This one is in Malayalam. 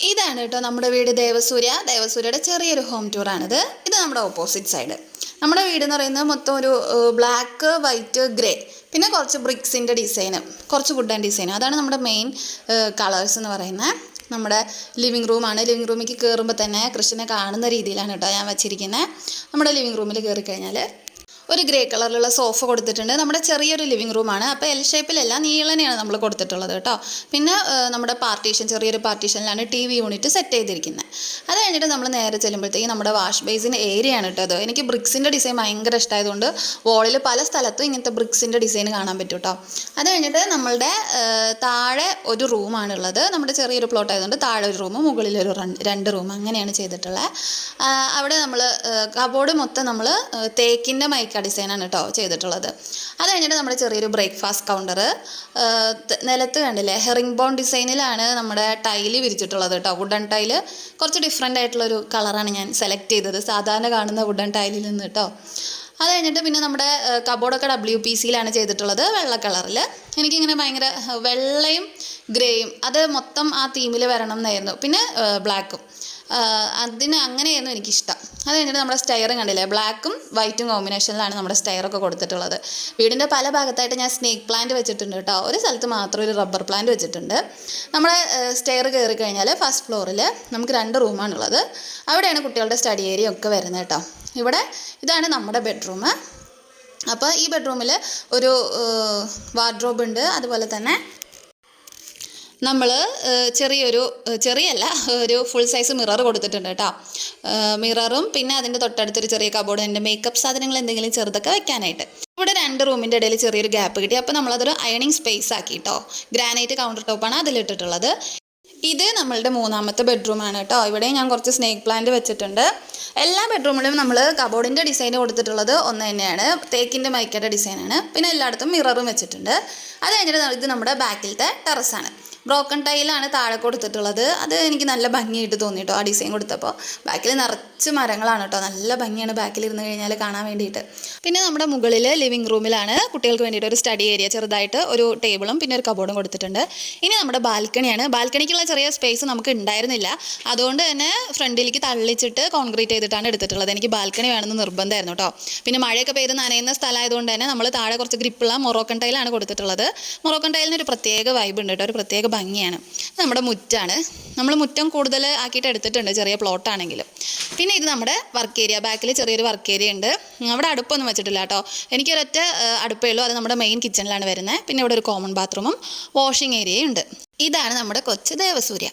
ഇതാണ് കേട്ടോ നമ്മുടെ വീട് ദേവസൂര്യയുടെ ചെറിയൊരു ഹോം ടൂറാണിത്. ഇത് നമ്മുടെ ഓപ്പോസിറ്റ് സൈഡ്. നമ്മുടെ വീട് എന്ന് പറയുന്നത് മൊത്തം ഒരു ബ്ലാക്ക് വൈറ്റ് ഗ്രേ, പിന്നെ കുറച്ച് ബ്രിക്സിൻ്റെ ഡിസൈന്, കുറച്ച് വുഡൻ ഡിസൈൻ. അതാണ് നമ്മുടെ മെയിൻ കളേഴ്സ് എന്ന് പറയുന്നത്. നമ്മുടെ ലിവിങ് റൂമാണ്. ലിവിങ് റൂമിലേക്ക് കയറുമ്പോൾ തന്നെ കൃഷ്ണനെ കാണുന്ന രീതിയിലാണ് കേട്ടോ ഞാൻ വച്ചിരിക്കുന്നത്. നമ്മുടെ ലിവിങ് റൂമിൽ കയറി കഴിഞ്ഞാൽ ഒരു ഗ്രേ കളറിലുള്ള സോഫ കൊടുത്തിട്ടുണ്ട്. നമ്മുടെ ചെറിയൊരു ലിവിങ് റൂമാണ്. അപ്പോൾ എൽ ഷേപ്പിലല്ല, നീളനെയാണ് നമ്മൾ കൊടുത്തിട്ടുള്ളത് കേട്ടോ. പിന്നെ നമ്മുടെ ചെറിയൊരു പാർട്ടീഷനിലാണ് ടി വി യൂണിറ്റ് സെറ്റ് ചെയ്തിരിക്കുന്നത്. അത് കഴിഞ്ഞിട്ട് നമ്മൾ നേരെ ചെല്ലുമ്പോഴത്തേക്ക് നമ്മുടെ വാഷ് ബേസിൻ ഏരിയ ആണ് കേട്ടോ. അത് എനിക്ക് ബ്രിക്സിൻ്റെ ഡിസൈൻ ഭയങ്കര ഇഷ്ടമായതുകൊണ്ട് വോളിൽ പല സ്ഥലത്തും ഇങ്ങനത്തെ ബ്രിക്സിൻ്റെ ഡിസൈൻ കാണാൻ പറ്റും കേട്ടോ. അത് കഴിഞ്ഞിട്ട് നമ്മളുടെ താഴെ ഒരു റൂമാണുള്ളത്. നമ്മുടെ ചെറിയൊരു പ്ലോട്ട് ആയതുകൊണ്ട് താഴെ ഒരു റൂം, മുകളിലൊരു 2 റൂം, അങ്ങനെയാണ് ചെയ്തിട്ടുള്ളത്. അവിടെ നമ്മൾ കബോർഡ് മൊത്തം നമ്മൾ തേക്കിൻ്റെ മൈക്ക ഡിസൈനാണ് കേട്ടോ ചെയ്തിട്ടുള്ളത്. അത് കഴിഞ്ഞിട്ട് നമ്മുടെ ചെറിയൊരു ബ്രേക്ക്ഫാസ്റ്റ് കൗണ്ടർ. നിലത്ത് കണ്ടില്ലേ, ഹെറിംഗ് ബോൺ ഡിസൈനിലാണ് നമ്മുടെ ടൈല് വിരിച്ചിട്ടുള്ളത് കേട്ടോ. വുഡൻ ടൈല് കുറച്ച് ഡിഫറെൻ്റ് ആയിട്ടുള്ളൊരു കളറാണ് ഞാൻ സെലക്ട് ചെയ്തത്, സാധാരണ കാണുന്ന വുഡൻ ടൈലിൽ നിന്ന് കേട്ടോ. അത് കഴിഞ്ഞിട്ട് പിന്നെ നമ്മുടെ കബോർഡൊക്കെ WPCയിലാണ് ചെയ്തിട്ടുള്ളത്, വെള്ള കളറിൽ. എനിക്കിങ്ങനെ ഭയങ്കര വെള്ളയും ഗ്രേയും അത് മൊത്തം ആ തീമിൽ വരണം എന്നായിരുന്നു. പിന്നെ ബ്ലാക്കും, അങ്ങനെയായിരുന്നു എനിക്കിഷ്ടം. അത് കഴിഞ്ഞിട്ട് നമ്മുടെ സ്റ്റെയറും കണ്ടില്ലേ, ബ്ലാക്കും വൈറ്റും കോമ്പിനേഷനിലാണ് നമ്മുടെ സ്റ്റെയറൊക്കെ കൊടുത്തിട്ടുള്ളത്. വീടിൻ്റെ പല ഭാഗത്തായിട്ട് ഞാൻ സ്നേക്ക് പ്ലാന്റ് വെച്ചിട്ടുണ്ട് കേട്ടോ. ഒരു സ്ഥലത്ത് മാത്രം ഒരു റബ്ബർ പ്ലാന്റ് വെച്ചിട്ടുണ്ട്. നമ്മുടെ സ്റ്റെയർ കയറി കഴിഞ്ഞാൽ ഫസ്റ്റ് ഫ്ലോറിൽ നമുക്ക് 2 റൂമാണുള്ളത്. അവിടെയാണ് കുട്ടികളുടെ സ്റ്റഡി ഏരിയ ഒക്കെ വരുന്നത് കേട്ടോ. ഇതാണ് നമ്മുടെ ബെഡ്റൂം. അപ്പോൾ ഈ ബെഡ്റൂമിൽ ഒരു വാർഡ്രോബ് ഉണ്ട്. അതുപോലെ തന്നെ നമ്മൾ ഒരു ഫുൾ സൈസ് മിറർ കൊടുത്തിട്ടുണ്ട് കേട്ടോ. മിററും പിന്നെ അതിൻ്റെ തൊട്ടടുത്തൊരു ചെറിയ കബോർഡ്, എൻ്റെ മേക്കപ്പ് സാധനങ്ങൾ എന്തെങ്കിലും ചെറുതൊക്കെ വെക്കാനായിട്ട്. ഇവിടെ 2 റൂമിൻ്റെ ഇടയിൽ ചെറിയൊരു ഗ്യാപ്പ് കിട്ടി. അപ്പോൾ നമ്മളതൊരു അയണിങ് സ്പേസ് ആക്കി കേട്ടോ. ഗ്രാനൈറ്റ് കൗണ്ടർ ടോപ്പാണ് അതിലിട്ടിട്ടുള്ളത്. ഇത് നമ്മളുടെ 3ാമത്തെ ബെഡ്റൂമാണ് കേട്ടോ. ഇവിടെ ഞാൻ കുറച്ച് സ്നേക്ക് പ്ലാന്റ് വെച്ചിട്ടുണ്ട്. എല്ലാ ബെഡ്റൂമിലും നമ്മൾ കബോർഡിൻ്റെ ഡിസൈൻ കൊടുത്തിട്ടുള്ളത് ഒന്ന് തന്നെയാണ്, തേക്കിൻ്റെ മൈക്കയുടെ ഡിസൈനാണ്. പിന്നെ എല്ലായിടത്തും മിററും വെച്ചിട്ടുണ്ട്. അത് കഴിഞ്ഞിട്ട് ഇത് നമ്മുടെ ബാക്കിലത്തെ ടെറസാണ്. ബ്രോക്കൺ ടൈലാണ് താഴെ കൊടുത്തിട്ടുള്ളത്. അത് എനിക്ക് നല്ല ഭംഗിയായിട്ട് തോന്നി കേട്ടോ ആ ഡിസൈൻ കൊടുത്തപ്പോൾ. ബാക്കിൽ നിറച്ച് മരങ്ങളാണ് കേട്ടോ, നല്ല ഭംഗിയാണ് ബാക്കിലിരുന്ന് കഴിഞ്ഞാൽ കാണാൻ വേണ്ടിയിട്ട്. പിന്നെ നമ്മുടെ മുകളിൽ ലിവിങ് റൂമിലാണ് കുട്ടികൾക്ക് വേണ്ടിയിട്ട് ഒരു സ്റ്റഡി ഏരിയ, ചെറുതായിട്ട് ഒരു ടേബിളും പിന്നെ ഒരു കബോർഡും കൊടുത്തിട്ടുണ്ട്. ഇനി നമ്മുടെ ബാൽക്കണിയാണ്. ബാൽക്കണിക്കുള്ള ചെറിയ സ്പേസ് നമുക്ക് ഉണ്ടായിരുന്നില്ല, അതുകൊണ്ട് തന്നെ ഫ്രണ്ടിലേക്ക് തള്ളിച്ചിട്ട് കോൺക്രീറ്റ് ചെയ്തിട്ടാണ് എടുത്തിട്ടുള്ളത്. എനിക്ക് ബാൽക്കണി വേണമെന്ന് നിർബന്ധമായിരുന്നു കേട്ടോ. പിന്നെ മഴയൊക്കെ പെയ്ത് നനയുന്ന സ്ഥലമായതുകൊണ്ട് തന്നെ നമ്മൾ താഴെ കുറച്ച് ഗ്രിപ്പുള്ള മൊറോക്കൻ ടൈലാണ് കൊടുത്തിട്ടുള്ളത്. മൊറോക്കൻ ടൈലിന് ഒരു പ്രത്യേക വൈബ് ഉണ്ട് കേട്ടോ, ഒരു പ്രത്യേക ഭംഗിയാണ്. നമ്മുടെ മുറ്റാണ്. നമ്മൾ മുറ്റം കൂടുതൽ ആക്കിയിട്ട് എടുത്തിട്ടുണ്ട്, ചെറിയ പ്ലോട്ടാണെങ്കിലും. പിന്നെ ഇത് നമ്മുടെ വർക്ക് ഏരിയ. ബാക്കിൽ ചെറിയൊരു വർക്ക് ഏരിയ ഉണ്ട്. അവിടെ അടുപ്പൊന്നും വെച്ചിട്ടില്ല കേട്ടോ. എനിക്കൊരൊറ്റ അടുപ്പേ ഉള്ളൂ, അത് നമ്മുടെ മെയിൻ കിച്ചണിലാണ് വരുന്നത്. പിന്നെ ഇവിടെ ഒരു കോമൺ ബാത്റൂമും വാഷിംഗ് ഏരിയയും ഉണ്ട്. ഇതാണ് നമ്മുടെ കൊച്ചു ദേവസൂര്യ.